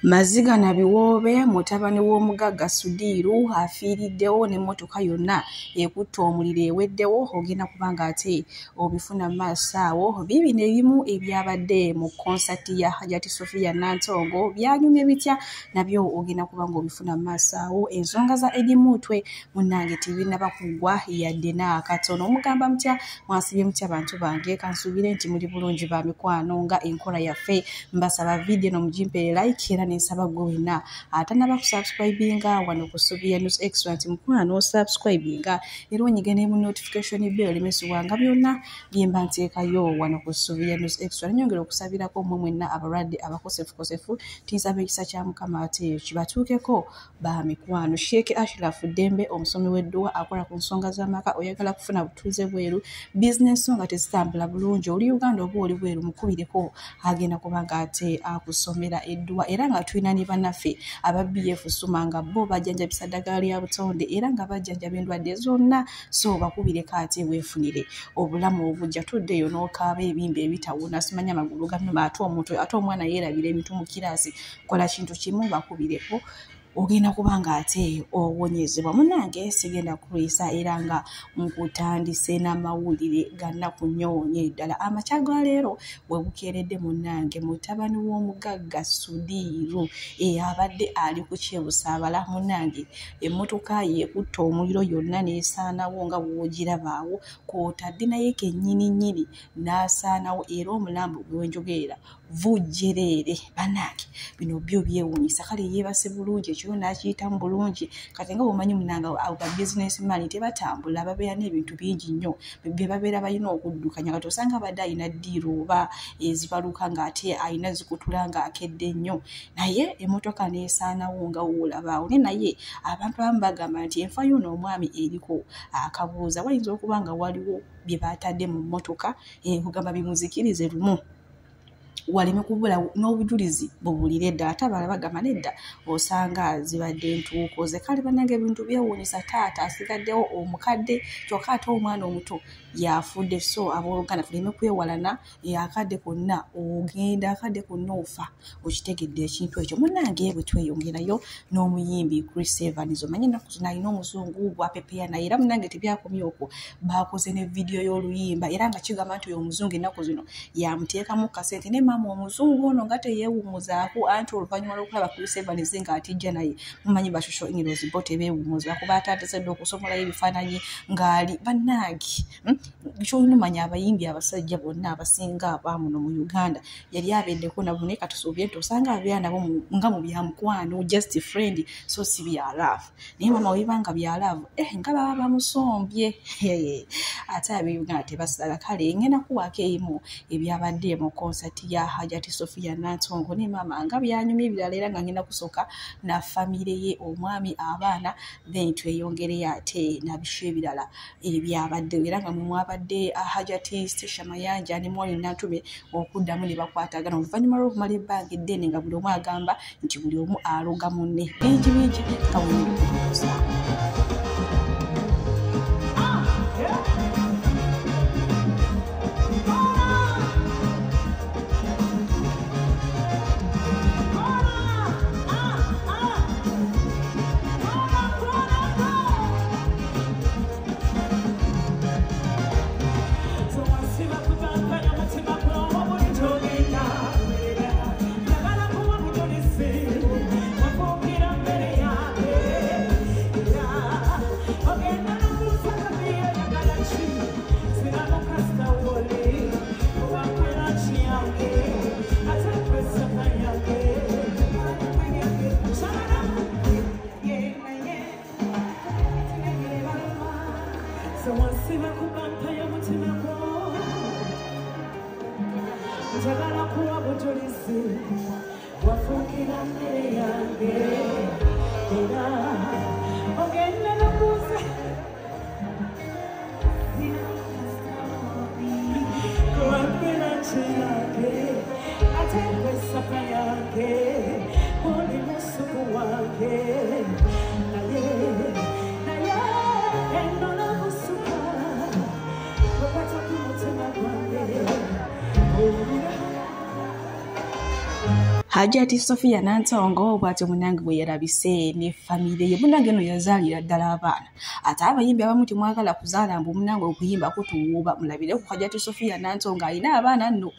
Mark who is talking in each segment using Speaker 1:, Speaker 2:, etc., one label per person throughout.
Speaker 1: Maziga na biwoobe mutabani w'omugagga Sudiru afiiriddewo n'emmotoka yonna ekutta omuliro eweddewo ogenda kubanga ate obifuna mu maaso awo. Bibino ebimu ebyabadde mu konsati ya Hajati Sophia Nantongo byanyumye bitya nabyo ogenda kubanga obifuna mu maaso awo. Ensonga za Eddie Mutwe munnange tebinaba kuggwa yadde n'akatono. Omugamba mutya mwasibye mutya bantu bange, kansuubire nti muli bulungi ba mikwano nga enkola yaffe. Mbasaba video no mujimpe like era nsaba gwe wenna atanaba kusubscribinga wano ku Sylvia News Extra nti mukwano subscribinga era onyigene mu notification bell lemesibwanga byonna byemba nteekayo wano ku Sylvia News Extra. Nyongera okusabirako mmwe mwenna abalwadde abakosefu tinsaba ekisa kya Mukama ate kibatuukeko ba mikwano. Sheikh Ashraf Dembe omusomi w'edduwa akola ku nsonga z'amaka, oyagala kufuna butuuze bweru, business nga tezitambula bulungi, oli Uganda oba oli bweru mukubireko agenda kubanga ate akusomera edduwa. Era nga tulina ne bannaffe aba BF Sumanga bo bajjanjabisa ddagala lya butonde era nga bajjanjaba endwadde zonna, so bakubireko ate weefunire obulamu obujja. Tuddeyo n'okaaba ebimba ebitawuna, simanya amagulu gannuma ate omuntu ate omwana yeerabira ebintu mu kiraasi, kola kintu kimu bakubireko ogenda kubanga ate owonyezebwa. Munnange sigenda kulwisa era nga nkutandise n'amawulire gannaku nyoonye ddala. Amakya ga leero bwe bukeeredde munnange mutabani w'omugagga Sudiru abadde ali ku kyebusaabala munnange, emmotoka ye ekutta omuliro yonna n'esaanawo nga bw'ogirabaawo, kw'otadde naye kennyini n'asaanawo era omulambo gwenjogerera vujjereere. Bannange bino byo byewuunyisa, kale yeebase bulungi ekyo n'akiyitamu bulungi. Kati nga bw'omanyi munnange abo ba businessman tebatambula, babeera n'ebintu bingi nnyo bye babeera balina okuddukanya. Kati osanga abadde alina ddiiro oba ezibaluka ng'ate alina zikutula ng'akedde nnyo, naye emmotoka n'esaanawo nga woolabaawo. Naye abantu abamu bagamba nti enfa y'ono omwami eriko akabuuza, wayinza okuba nga waliwo bye baatadde mu mmotoka kugamba bimuzikirize lumu waleme kubula n'obujulizi bubulire ddala. Ate abalala bagamba nedda osanga zibadde ntuuko ze. Kale bannange ebintu byewuunyisa, taata asigaddewo omukadde kyokka ate omwana omuto yafudde. So abooluganda tuleme kwewalana akadde konna ogenda, akadde konna ofa okitegedde ekintu ekyo. Munnange bwe tweyongerayo n'omuyimbi Chris Evans, omanyi ennaku zino alina omuzungu bwapepeya naye era munnange tebyakomye okwo, bakoze ne vidiyo y'oluyimba era nga kigamba nti oyo omuzungu ennaku zino yamuteekamu kasente ne maama omuzungu ono nga teyeewummuzaako, anti oluvannyuma lw'okulaba Chris Evans ng'atijja naye mumanyi ba social heroes bo tebeewummuza kuba atateesedde okusomolayo ebifaananyi ng'ali. Bannange ky'olumanya abayimbi abasajja bonna abasinga abaamuno mu Uganda yali abeddeko nabo, naye katusuubye nti osanga abeera nabo nga mu byamukwano, just friend, so si bya love. Naye maama webanga bya love nga baba bamusombye ate ab'Uganda tebasaga. Kale ngenda kuwaako ebimu ebyabadde mu konsati ya Hajati Sophia Nantongo ne maama nga byanyumya ebirala era nga ngenda kusooka na famire ye, omwami, abaana, then tweyongereyo ate nabisho ebirala ebyabadde era nga mwe mwabadde Hajati Stisha Mayanja ne Mwali Nantume okuddamu ne bakwatagana oluvannyuma lw'okumala ebbanga eddene nga buli omu agamba nti buli omu aloga munne. Bingi kawunyukuza. Hajjati Sophia Nantongo bw'atyo munnange bwe yarabise ne famire ye. Munnange no yazaalira ddala abaana. Ate abayimbi abamu temwagala kuzaala mbu munnange okuyimba kutuwuuba. Mulabire ku Hajjati Sophia Nantongo alina abaana nno.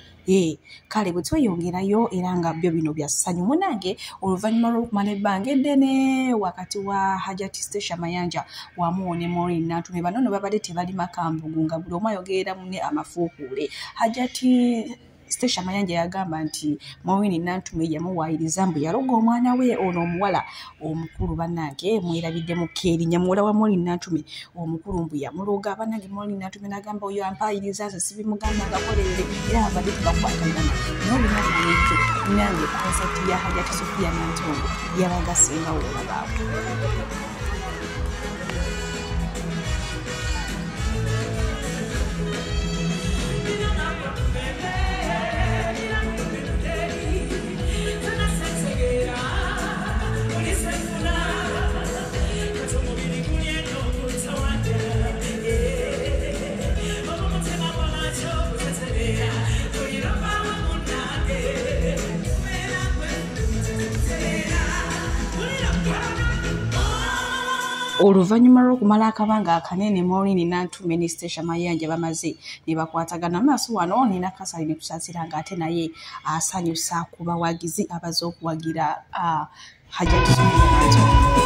Speaker 1: Kale bwe tweyongerayo era nga byo bino bya ssanyu. Munnange oluvannyuma lw'okumala ebbanga eddene wakati wa Hajjati Stesha Mayanja wamu ne Maureen Nantume. Bano no babadde tebali makambugu nga buli omu ayogerera munne amafuukuule. Hajjati Stesha Mayanja yagamba nti Maureen Nantume yamuwaayiriza mbu yaloga omwana we ono omuwala omukulu bannange mwerabidde mu Keerinya muwala wa Maureen Nantume omukulu mbu yamuloga bannange. Maureen Nantume n'agamba oyo ampaayiriza nze sibimugamba agakolerere era abadde tubakwatagana n'olunaku lwekyo nange konsati ya Hajjati Sophia Nantongo yabagasengawo olabaawo. Oluvannyuma lw'okumala akabanga akanene Maureen Nantume ne Stesha Mayanja bamaze ne bakwatagana maaso wano ne Nakasale ne kusaasira ng'ate naye asanyusa ku bawagizi abaze okuwagira Hajjati Sophia Nantongo.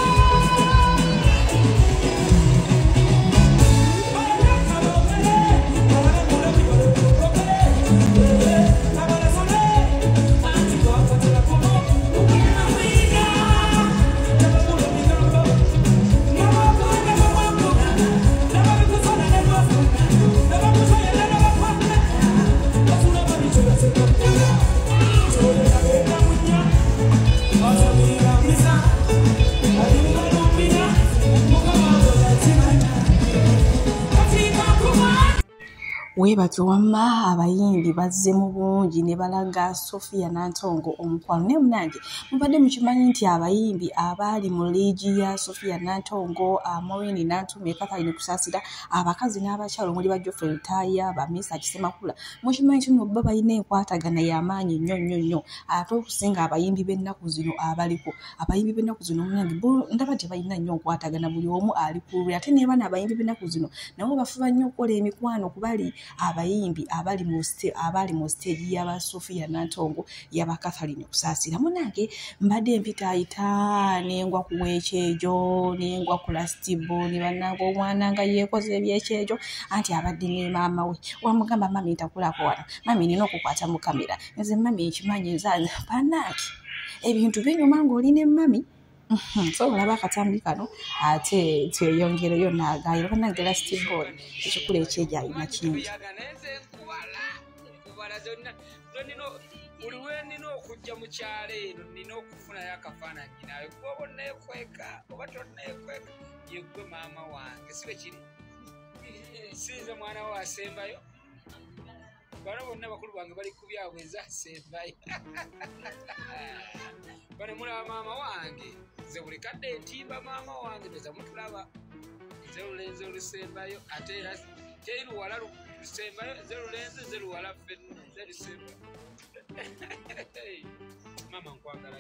Speaker 1: Weebatu wamma abayimbi bazze mu bungi ne balaga Sophia Nantongo omukwano. Ne munnange mubadde mukimanyi nti abayimbi abaali mu liigi ya Sophia Nantongo, Maureen Nantume, Catherine Kusaasira, abakazi n'abakyalo omuli ba Geoffrey Lutaaya, ba Misa Kisemakula, mukimanyi nti no bo balina enkwatagana y'amaanyi nnyo ate okusinga abayimbi b'ennaku zino abaliko. Abayimbi b'ennaku zino munnange ndaba tebalina nnyo nkwatagana, buli omu ali ku lwe. Ate ne bano abayimbi b'ennaku zino nabo bafuba nnyo okukola emikwano kubali abayimbi abali mu stage y'aba Sophia Nantongo y'aba Catherine Kusaasira. Munnange mbadde mpitaayita n'engwa ku w'ekyejo n'engwa ku Lastibo ne bannange omwana nga yeekoze ebyekyejo anti abadde ne maama we. Wamugamba mami ntakulako wano, mami nina okukwata mu kamera, nze mami nkimanyi nzanze bannange ebintu binyuma ng'oli ne mami. So olaba akatambi kano ate tweyongereyo n'agaayiro bannange Lastibo ekikula ekyejo alina kingi.
Speaker 2: Buli lwe nina okujja mu kyalo eno nina okufunayo akafaananyi nawe kuba onneekweka oba tonneekweka yeggwe maama wange si bwe kiri sinze mwana we asembayo bano bonna bakulu bange bali ku byabwe ezasembayo bane mulaba maama wange nze buli kadde entimba maama wange neza mutulaba nze lulenzi olusembayo ate era teri luwala lusembayo nze lulenzi nze luwala ffenna nze lusembayo. Mama nkwagala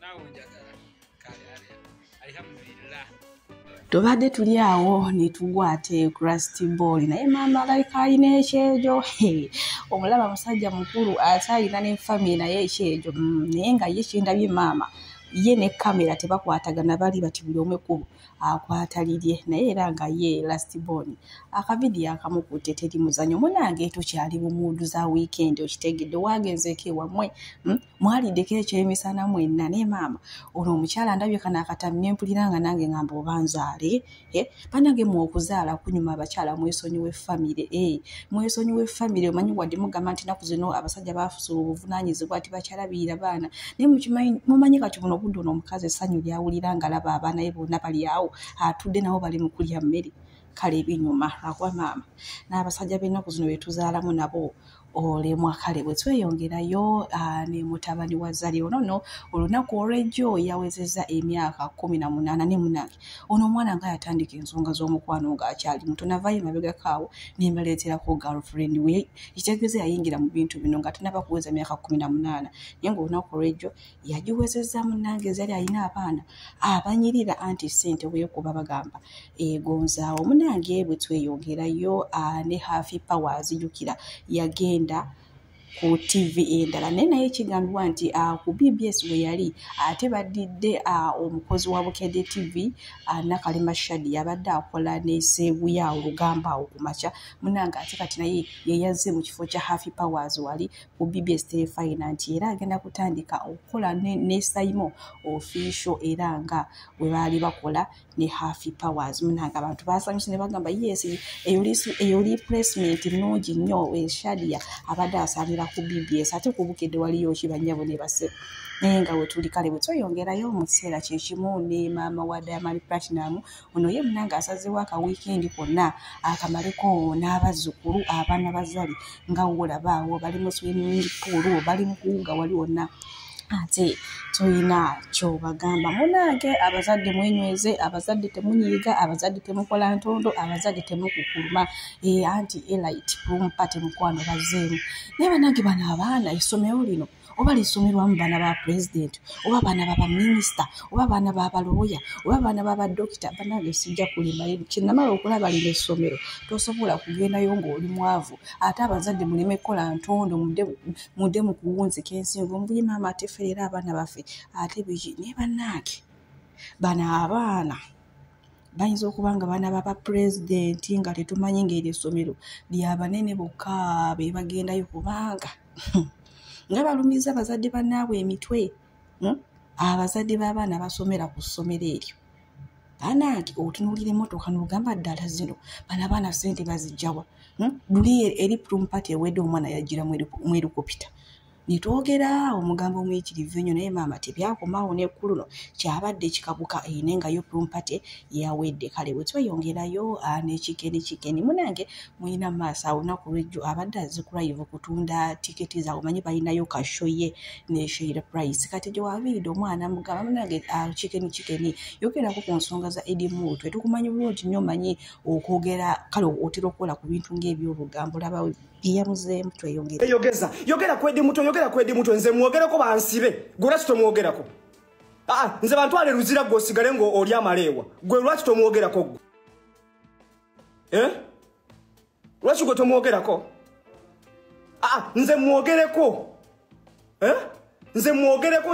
Speaker 2: nawe njagala kale alhamdulillah.
Speaker 1: Tubadde tuli awo ne tugwa ate ku Lastibo naye maama alabika alina ekyejo. Omulaba musajja mukulu ate alina ne family naye ekyejo naye nga ye kyendabye maama ye ne kamera tebakwatagana bali bati buli omwe kubo akwatalirye naye era nga ye Lastibo akavidiyo akamukutte teri muzanyo. Munnange tukyali mu muudu za weekend okitegedde wagenzeeko ewammwe mwaliddeko ekyemisana mwenna ne maama ono omukyala ndabye kana akatamye mpulira nga nange ngamba oba nzaale bannange okuzaala kunyuma abakyala mwesonyiwe famire mwesonyiwe famire. Omanyi wadde mugamba nti naku zino abasajja bafusula obuvunaanyizibwa ati bakyalabirira baana naye mumanyi kati buno obudde ono omukazi essanyu lyawulira nga laba abaana be bonna bali awo atudde nabo bali mu kulya mmere. Kale ebinyuma lwakuba maama n'abasajja b'ennaku zino be tuzaalamu nabo olemwa. Kale bwe tweyongerayo ne mutabani wa Zali ono olunaku olw'ejjo yawezezza emyaka 18 ne munange ono omwana nga yatandika ensonga z'omukwano ng'akyali muto navayo mabegakaawo nembaleeterako girlfriend we kitegeeza yayingira mu bintu bino nga tanaba kuweza myaka 18 naye ng'olunaku olw'ejjo yagiwezezza munange Zali alina abaana abanyirira anti ssente weekuba bagamba egonzaawo. Munange bwe tweyongerayo ne Happy Power azijukira yagenda ku TV endala naye naye kigambibwa nti ku BBS we yali ate badidde omukozi wa Bukedde TV Nakalema Shadi yabadde akola n'esseebuya olugamba awo ku makya munanga ate kati naye yeyazze mu kifo kya Happy Powers wali ku BBS Telefina nti era agenda kutandika okukola ne Saimo official era nga bwe baali bakola ne Happy Powers munanga abantu basanyuse ne bagamba yes eyo replacement nnungi nnyo Shadia abadde asalira ku BBS ate ku Bukedde waliyo kibanyabo ne base naye nga we tuli kale bwe tweyongerayo mu kiseera kyekimu ne maama wa Diamond Platinum ono ye munanga asazeewo aka weekend konna akamaleko n'abazzukulu abaana ba Zali nga wolabaawo bali mu swimming pool bali mu kuwuga wali wonna ate tuyina kyobagamba munange abazadde mwenyweze abazadde temunyiiga abazadde temukola ntondo abazadde temukukuluma anti elite pumpate mukwano bazeemu naye banange bano abaana essomero lino oba lisomerwamu baana ba president oba baana baba minisita oba baana baba lawyer oba baana baba dokita banange sijja kulimba kinamala okulaba lino essomero tosobola kugendayo ng'oli mwavu ate abazadde muleme kola ntondo mudde mu kuwunzika ensingo mbuye maama ateferera abaana baffe ate biki naye banange bano abaana bayinza okuba nga baana baba pulezidenti nga tetumanyi ng'eri essomero lyabanene bokka be bagendayo kubanga nga balumiza abazadde bannaabwe emitwe abazadde b'abaana basomera ku ssomero eryo banange otunuulira emmotoka n'ogamba ddala zino bano abaana ssente bazijjawa luli eri pumpati ewedde omwana yagira mu helikopita nitwogera omugambo omuyitirivu ennyo naye maama tebyakomaawo n'ekkuluno kyabadde kikabuka enengayo pumpati yawedde. Kale bwe tweyongerayo n'ekikeni munange mulina maaso awo lunaku lw'ejjo abadde azikulayivu kutunda tiketi zaabwe manyi balinayo kashoye ne share price kati gye wabiridde omwana mugamba munange kikeni yogerako ku nsonga za edimu tukumanyi bulungi nnyo manyi okwogera kale otera okukola ku bintu ng'ebyobugambo laba yamuzeemu tweyongera
Speaker 3: yogera kwedi muto nze mwogereko bansibe gwe lwaki tomwogerako nze bantwale luzira gwe osigale ngo oli amaleewa gwe lwaki tomwogerako gwe lwaki gwe tomwogerako nze mwogereko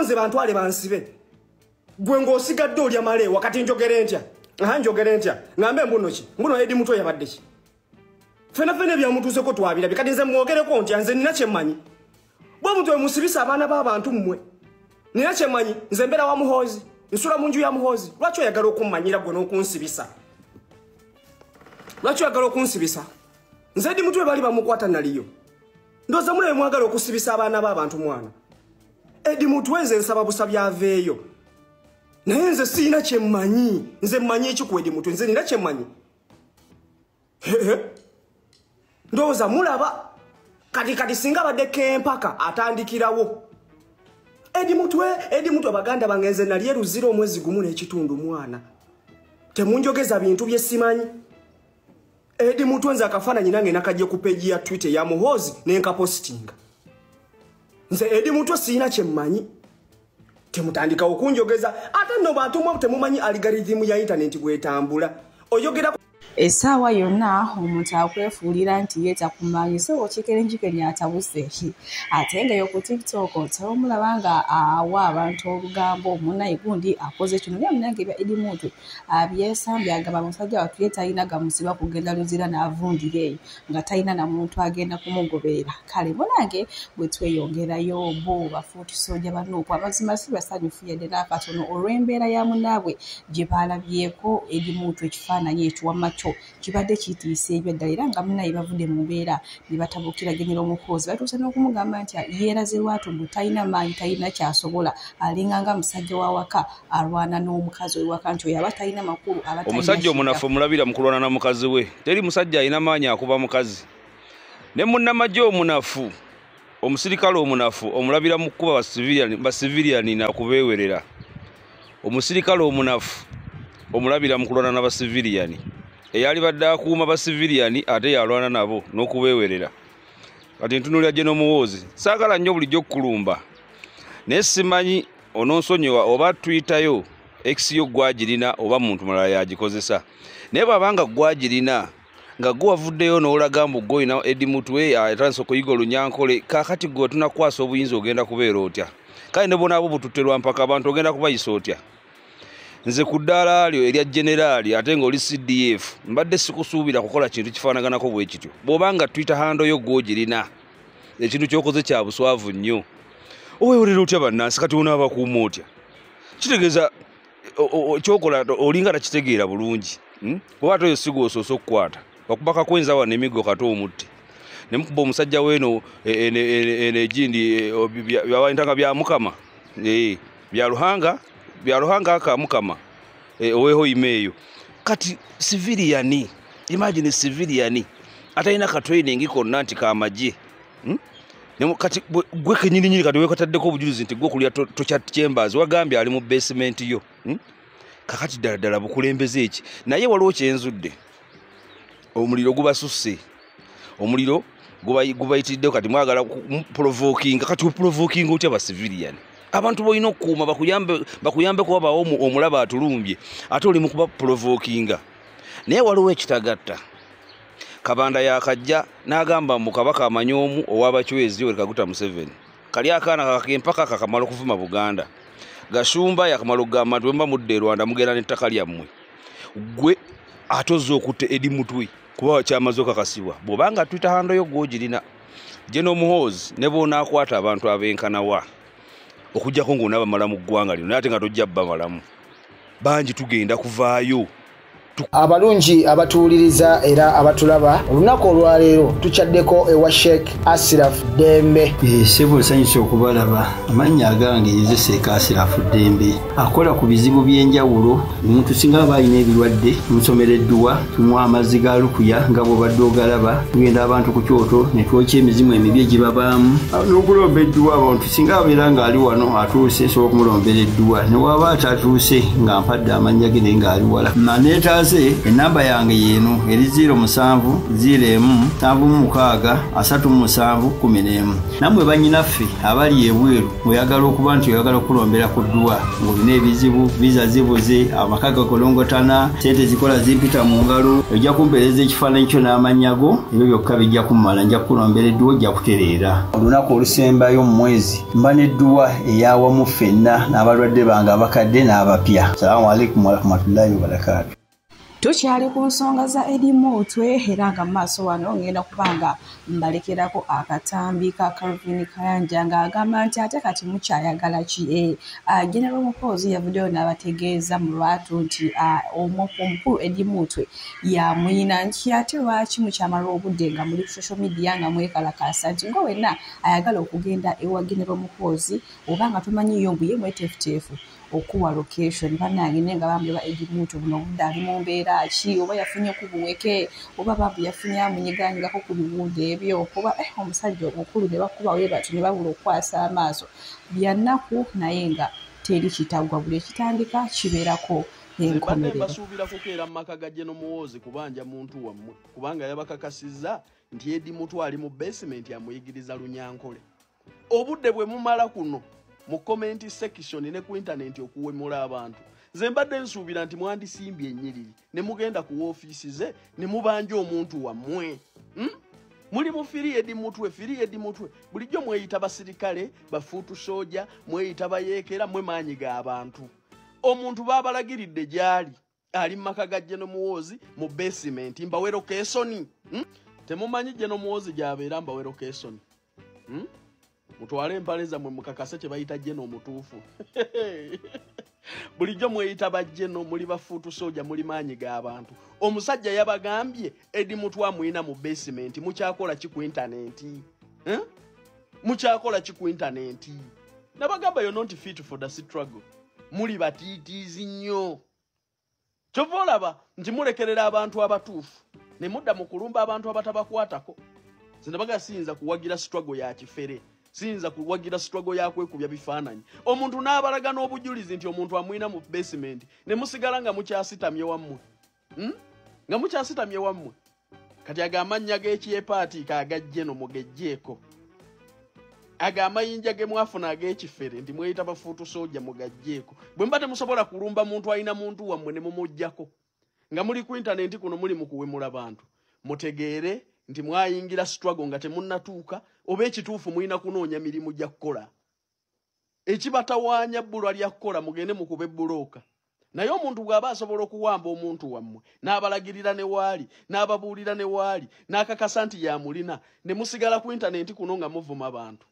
Speaker 3: nze bantwale bansibe gwe ng'osigadde oli amaleewa kati njogere ntya ngambe mbuno edi muto yabadde ki fena byamutuuseko twabirabye kati nze mwogereko ntya nze nina kyemmanyi bwe omuntu emusibisa abaana b'abantu mmwe nina kyemmanyi nze mbeera wa Muhoozi nsula mu nju ya Muhoozi lwaki oyagala okummanyira gwe n'okunsibisa nze edi mutwe bali bamukwata naliyo ndooza mulabe mwagala okusibisa abaana b'abantu mwana edi mutwe nze nsaba busabi aveeyo naye nze siina kyemmanyi nze mmanyi ekiku edi mutwe nze nina kyemmanyi ndowooza mulaba kati singa badde kempaka atandikirawo edi mutwe baganda bange nze nali eruzira omwezi gumu n'ekitundu mwana temunjogeza bintu bye simanyi edi mutwe nze akafaananyi nange nakajje ku peegi ya Twitter ya Muhoozi nenkapositinga nze edi mutwe siina kyemmanyi temutandika okunjogeza ate nno bantu mwe temumanyi algorithm ya internet bwetambula oyogera
Speaker 1: essaawa yonna omuntu akwefuulira nti yeeta kumanyi so okikerenjikenya atabuseki ate nga yo ku TikTok tewamulaba nga awa abantu olugambo munaye gundi akoze kino naye munange bya edi muntu abyesambye agamba musajja watu ye talina gamusiba kugenda luzira n'avundira eyo nga talina na muntu agenda kumugoberera. Kale munange bwe tweyongerayo bo bafuuti soja banuuku amazima si basanyufu yadde n'akatono olw'embeera ya munaabwe gye balabyeko edi muntu ekifaananyi ekiwammakyo kibadde kitiisa ebyaddala era nga munaye bavudde mu mbeera ne batabukira General Muhoozi batuuse n'okumugamba nti yeeraze lwatu mbu talina maanyi talina kyasobola alinganga musajja wa waka alwana n'omukazi owaka nti oyo aba talina makulu
Speaker 4: omusajja omunafu omulabira mu kulwana na mukazi we teri musajja alina maanyi akuba mukazi ne munnamagye omunafu omusirikale omunafu omulabira mu kkuba basiviliani nakubeewerera omusirikale omunafu omulabira mu kulwana n'abasiviliani eyali badde akuuma basiviliani ate yalwana nabo n'okubeewerera kati ntunulira General Muhoozi saagala nnyo bulijjo okukulumba naye simanyi ononsonyiwa oba tuyitayo X yo gwagirina oba muntu mulala yagikozesa naye bw'abanga gwagirina nga gwe wavuddeyo n'olaga mbu gwoyina Eddie Mutwe atandise okuyiga Olunyankole kaakati gwe tunakwasa obuyinza ogenda kubeera otya kale ne bonaabo bututterwa mpaka abantu ogenda kubayisa otya nze ku ddaala lyo erya generaali ate ng'oli CDF mbadde sikusuubira kukola kintu kifaanaganako bwe kityo bw'obanga Twitter handle yo gw'ogirina ekintu ky'okoze kya buswavu nnyo oweewolera otya bannansi kati onaaba kuuma otya kitegeeza kyokola olinga takitegeera bulungi oba ate oyo sigo osoosa okukwata bakubaka kwenza wano emigo kati omutte ne mukuba omusajja weeno egindi byawayintanga bya Mukama bya Luhanga aka Mukama oweho imeeyo kati civiliani imagine civiliani atalina ka training konna nti kamagye kati gwe kenyininyini kati wekataddeko obujulizi nti gwe okulya Chat Chambers wagambye ali mu basement yo kakati ddala bukulembeze eki naye waliwo kyenzudde omuliro gubasusse omuliro gubayitiddeko kati mwagala provoking kati provoking otya ba civilian abantu boyina okuuma bakuyambe kuba bawo omulaba atulumbye ate oli mukuba provokinga naye waliwo ekitagatta Kabanda yakajja n'agamba mu kabaka amanyoomu ow'abachwezi Yoweri Kaguta Museveni kali akaana kakempaka kakamala okuvuma Buganda Gashumba yakamala okugamba nti bwemba mudde Rwanda mugenda n'ettaka lyammwe gwe atoze okutte Eddie Mutwe kuba kyamaze okakasibwa bw'obanga Twitter handle yo gw'ogirina General Muhoozi ne bonaakwata abantu abenkanawa okujjako ng'onaaba malamu ggwanga lino naye ate nga tojja bba malamu bangi tugenda kuvaayo
Speaker 5: abalungi abatuuliriza era abatulaba olunaku olwaleero tukyaddeko ewa Sheikh Ashraf Dembe
Speaker 6: sebo sanyusa okubalaba amannya agange Seeka Ashraf Dembe akola ku bizibu by'enjawulo omuntu singa aba alina ebirwadde musomereddwa tumuwa amazzi ga lukuya nga bw'obadde ogalaba tugenda abantu ku kyoto ne twokya emizimu emibi egibabaamu n'okulomba edduwa abantu singa abeera ng'ali wano atuuse sobola okumulombera edduwa ne waba atatuuse nga mpadde amannya ge naye ng'ali wala maneetaase enamba yange yeeno eri 0707363711 nammwe bannyinaffe abali ebweru oyagala okuba nti oyagala okulombera ku dduwa ng'olina ebizibu viza zibuze amaka gakolongotana sente zikola zimpita mu ngalo ojja kumpeereza ekifaananyi kyo n'amannya go ebyo byokka bijja kummala nja kukulombera edduwa ojja kutereera olunaku olusembayo mu mwezi mba n'edduwa eyawamu ffenna n'abalwadde bange abakadde n'abapya salaamu alaikum warahmatullahi wabarakatu
Speaker 1: tukyali ku nsonga za Eddie Mutwe era nga maaso wano ngenda kubanga mbalekerako akatambi ka Calvin Kayanja ng'agamba nti ate kati mukyayagala ki General Muhoozi yavuddeyo n'abategeeza mu lwatu nti omukulu Eddie Mutwe yamuyina nti ate lwaki mukyamala obudde nga muli ku social media nga mwekalakasa nti nga wenna ayagala okugenda ewa General Muhoozi oba nga tumanyiyo mbu ye mweteefuteefu okuwa location bannange nenga bambi ba Eddie Mutwe buno obudde ali mu mbeera ki oba yafunye ku buweke oba bambi yafunye amunyiganyigako ku biwunde ebyo oba omusajja omukulu ne bakuba we bati ne babula okwasa amaaso byannaku naye nga teri kitagwa buli ekitandika kibeerako enkomerero
Speaker 7: basuubira kukeera mu maka ga General Muhoozi kubanja muntu wammwe kubanga yabakakasizza nti Eddie Mutwe ali mu basement yamuyigiriza Lunyankole obudde bwe mumala kuno mu comment section ne ku internet okuwemula abantu nze mbadde nsuubira nti mwandisimbye ennyiriri ne mugenda ku ofiisi ze ne mubanja omuntu wammwe muli mu firi Eddie Mutwe bulijjo mweyita basirikale bafuutu soja mweyita bayeekera mwe maanyi ga abantu omuntu babalagiridde gyali ali mu maka ga General Muhoozi mu basement mbawe location temumanyi General Muhoozi gy'abeera mbawe location mutwale empale zammwe mukakase kye bayita General mutuufu bulijjo mweyita bajjeno muli bafuutu soja muli maanyi g'abantu omusajja yabagambye Eddie Mutwe amuyina mu basement mukyakola ki ku internet mukyakola ki ku internet nabagamba you're not fit for the struggle muli batiitiizi nnyo kyova olaba nti mulekerera abantu abatuufu ne mudda mu kulumba abantu abatabakwatako Zindabaga siyinza kuwagira struggle ya kifere. Siyinza kuwagira struggle ya kwekubya bifaananyi. Omuntu n'abalaga n'obujulizi nti omuntu amwina mu basement ne musigala nga mukyasitamye wammwe. Nga mukyasitamye wammwe. Kati agamanya g'ekyepaati kagajje no mugejjeeko. Agamayinja ge mwafuna ag'ekifere ndi mweyita bafuutu soja mugajjeeko. Bwe mbate musobola kulumba muntu alina muntu wammwe ne mumujjako. Nga muli ku internet kuno muli mu kuwemula bantu. Mutegeere nti mwayingira struggle nga temunnatuuka oba ekituufu mwina kunoonya mirimu gya kukola. Ekibatawaanya bbulwa lya kukola mugende mukube bbulooka. Naye omuntu bw'aba asobola okuwamba omuntu wammwe n'abalagirira ne waali n'ababuulira ne waali n'akakasa nti yamulina ne musigala ku internet kuno nga muvuma abantu.